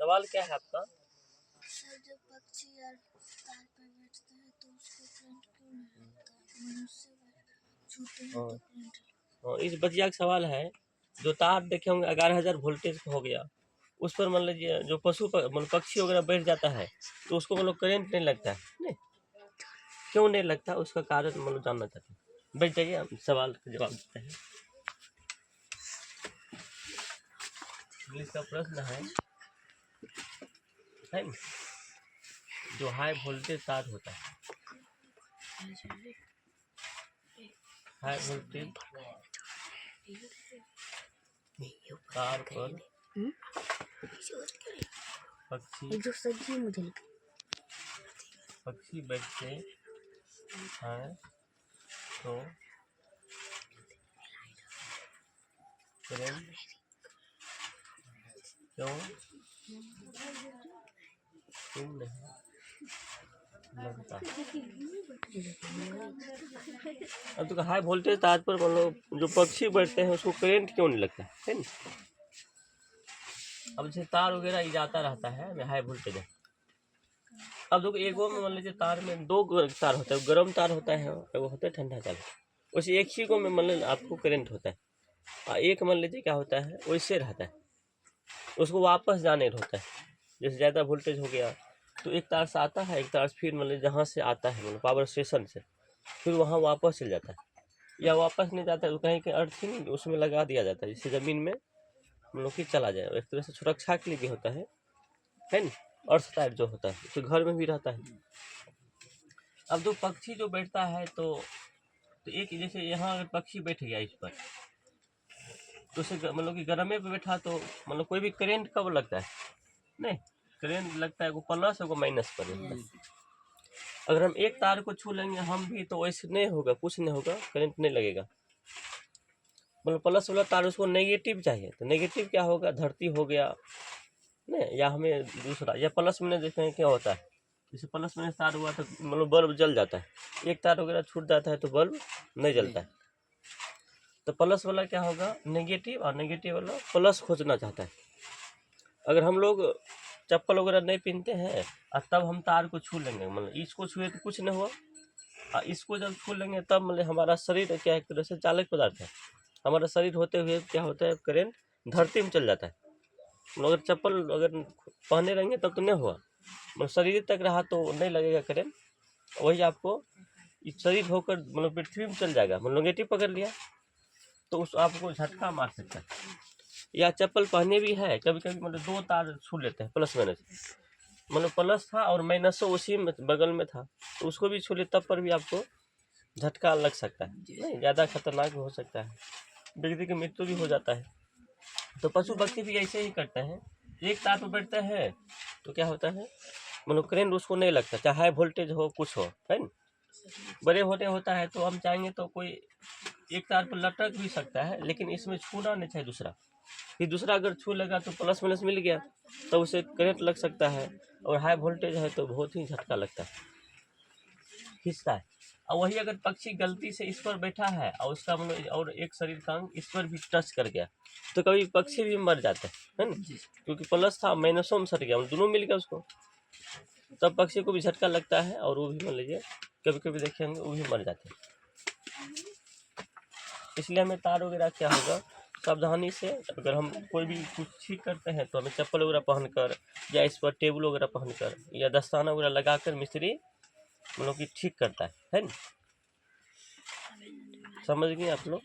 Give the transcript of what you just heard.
सवाल क्या है आपका? सर जब पक्षी यार तार पर बैठते हैं तो उसको करंट क्यों नहीं लगता? मनुष्य छूते हैं तो करंट। इस बचिया का सवाल है, जो तार देखे होंगे 11,000 वोल्टेज हो गया, उस पर मान लीजिए जो मतलब पक्षी वगैरह बैठ जाता है तो उसको मतलब करंट नहीं लगता है, नहीं क्यों नहीं लगता, उसका कारण मतलब जानना चाहते हैं। बैठ जाइए, हम सवाल का जवाब देते हैं। इंग्लिश का प्रश्न है न? जो हाई वोल्टेज तार होता है, हाई वोल्टेज तार पर पक्षी बैठते हैं तो करंट क्यों नहीं लगता? अब तो हाई वोल्टेज तार पर मतलब जो पक्षी बैठते हैं उसको करंट क्यों नहीं लगता है ना? अब जैसे तार वगैरह जाता रहता है हाई वोल्टेज है। अब देखो एगो में मान लीजिए तार में दो तार होता है, गर्म तार होता है वो होता है ठंडा तार। वैसे एक ही को में मान लीजिए आपको करंट होता है, और एक मान लीजिए क्या होता है वैसे रहता है, उसको वापस जाने होता है। जैसे ज़्यादा वोल्टेज हो गया तो एक तार से आता है, एक तार से फिर मतलब जहाँ से आता है मतलब पावर स्टेशन से फिर वहाँ वापस चल जाता है, या वापस नहीं जाता है तो कहीं कहीं अर्थिंग उसमें लगा दिया जाता है, जिससे ज़मीन में मतलब कि चला जाए। एक तरह से सुरक्षा के लिए भी होता है ना, अर्थ टाइप जो होता है तो घर में भी रहता है। अब जो पक्षी जो बैठता है तो एक जैसे यहाँ अगर पक्षी बैठ गया इस पर तो उसे मतलब कि गर्मे पे बैठा तो मतलब कोई भी करंट कब लगता है, नहीं करंट लगता है वो प्लस है वो माइनस पर लगता है। अगर हम एक तार को छू लेंगे हम भी तो वैसे नहीं होगा, कुछ नहीं होगा, करंट नहीं लगेगा। मतलब प्लस वाला तार उसको नेगेटिव चाहिए, तो नेगेटिव क्या होगा, धरती हो गया नहीं, या हमें दूसरा, या प्लस में देखते हैं क्या होता है, जैसे प्लस में तार हुआ तो मतलब बल्ब जल जाता है, एक तार वगैरह छूट जाता है तो बल्ब नहीं जलता है। तो प्लस वाला क्या होगा नेगेटिव, और नेगेटिव वाला प्लस खोजना चाहता है। अगर हम लोग चप्पल वगैरह नहीं पहनते हैं और तब हम तार को छू लेंगे, मतलब इसको छुए तो कुछ नहीं हुआ, और इसको जब छू लेंगे तब मतलब हमारा शरीर क्या एक तरह से चालक पदार्थ है, हमारा शरीर होते हुए क्या होता है करंट धरती में चल जाता है। अगर चप्पल अगर पहने रहेंगे तब तो नहीं हुआ, मतलब शरीर तक रहा तो नहीं लगेगा करंट, वही आपको शरीर होकर मतलब पृथ्वी में चल जाएगा, मतलब नेगेटिव पकड़ लिया तो उस आपको झटका मार सकता है। या चप्पल पहने भी है कभी कभी मतलब दो तार छू लेते हैं प्लस माइनस, मतलब प्लस था और माइनस उसी में बगल में था तो उसको भी छू ले तब पर भी आपको झटका लग सकता है, नहीं ज़्यादा खतरनाक भी हो सकता है, व्यक्ति की मृत्यु भी हो जाता है। तो पशु पक्षी भी ऐसे ही करते हैं, एक तार पर बैठते हैं तो क्या होता है मतलब करंट उसको नहीं लगता, चाहे हाई वोल्टेज हो कुछ हो, है ना। बड़े होते होता है तो हम चाहेंगे तो कोई एक तार पर लटक भी सकता है, लेकिन इसमें छूना नहीं चाहिए दूसरा, फिर दूसरा अगर छू लेगा तो प्लस माइनस मिल गया तो उसे करंट लग सकता है, और हाई वोल्टेज है तो बहुत ही झटका लगता है, खींचता है। और वही अगर पक्षी गलती से इस पर बैठा है और उसका मतलब और एक शरीर का अंग इस पर भी टच कर गया तो कभी पक्षी भी मर जाते हैं ना, क्योंकि प्लस था माइनसों में सट गया, दोनों मिल गया उसको, तब पक्षी को भी झटका लगता है और वो भी मान लीजिए कभी कभी देखेंगे वो भी मर जाते हैं। इसलिए हमें तार वगैरह क्या होगा सावधानी से, अगर हम कोई भी कुछ ठीक करते हैं तो हमें चप्पल वगैरह पहनकर या इस पर टेबल वगैरह पहनकर या दस्ताना वगैरह लगाकर मिस्त्री मतलब कि ठीक करता है ना। समझ गए आप लोग?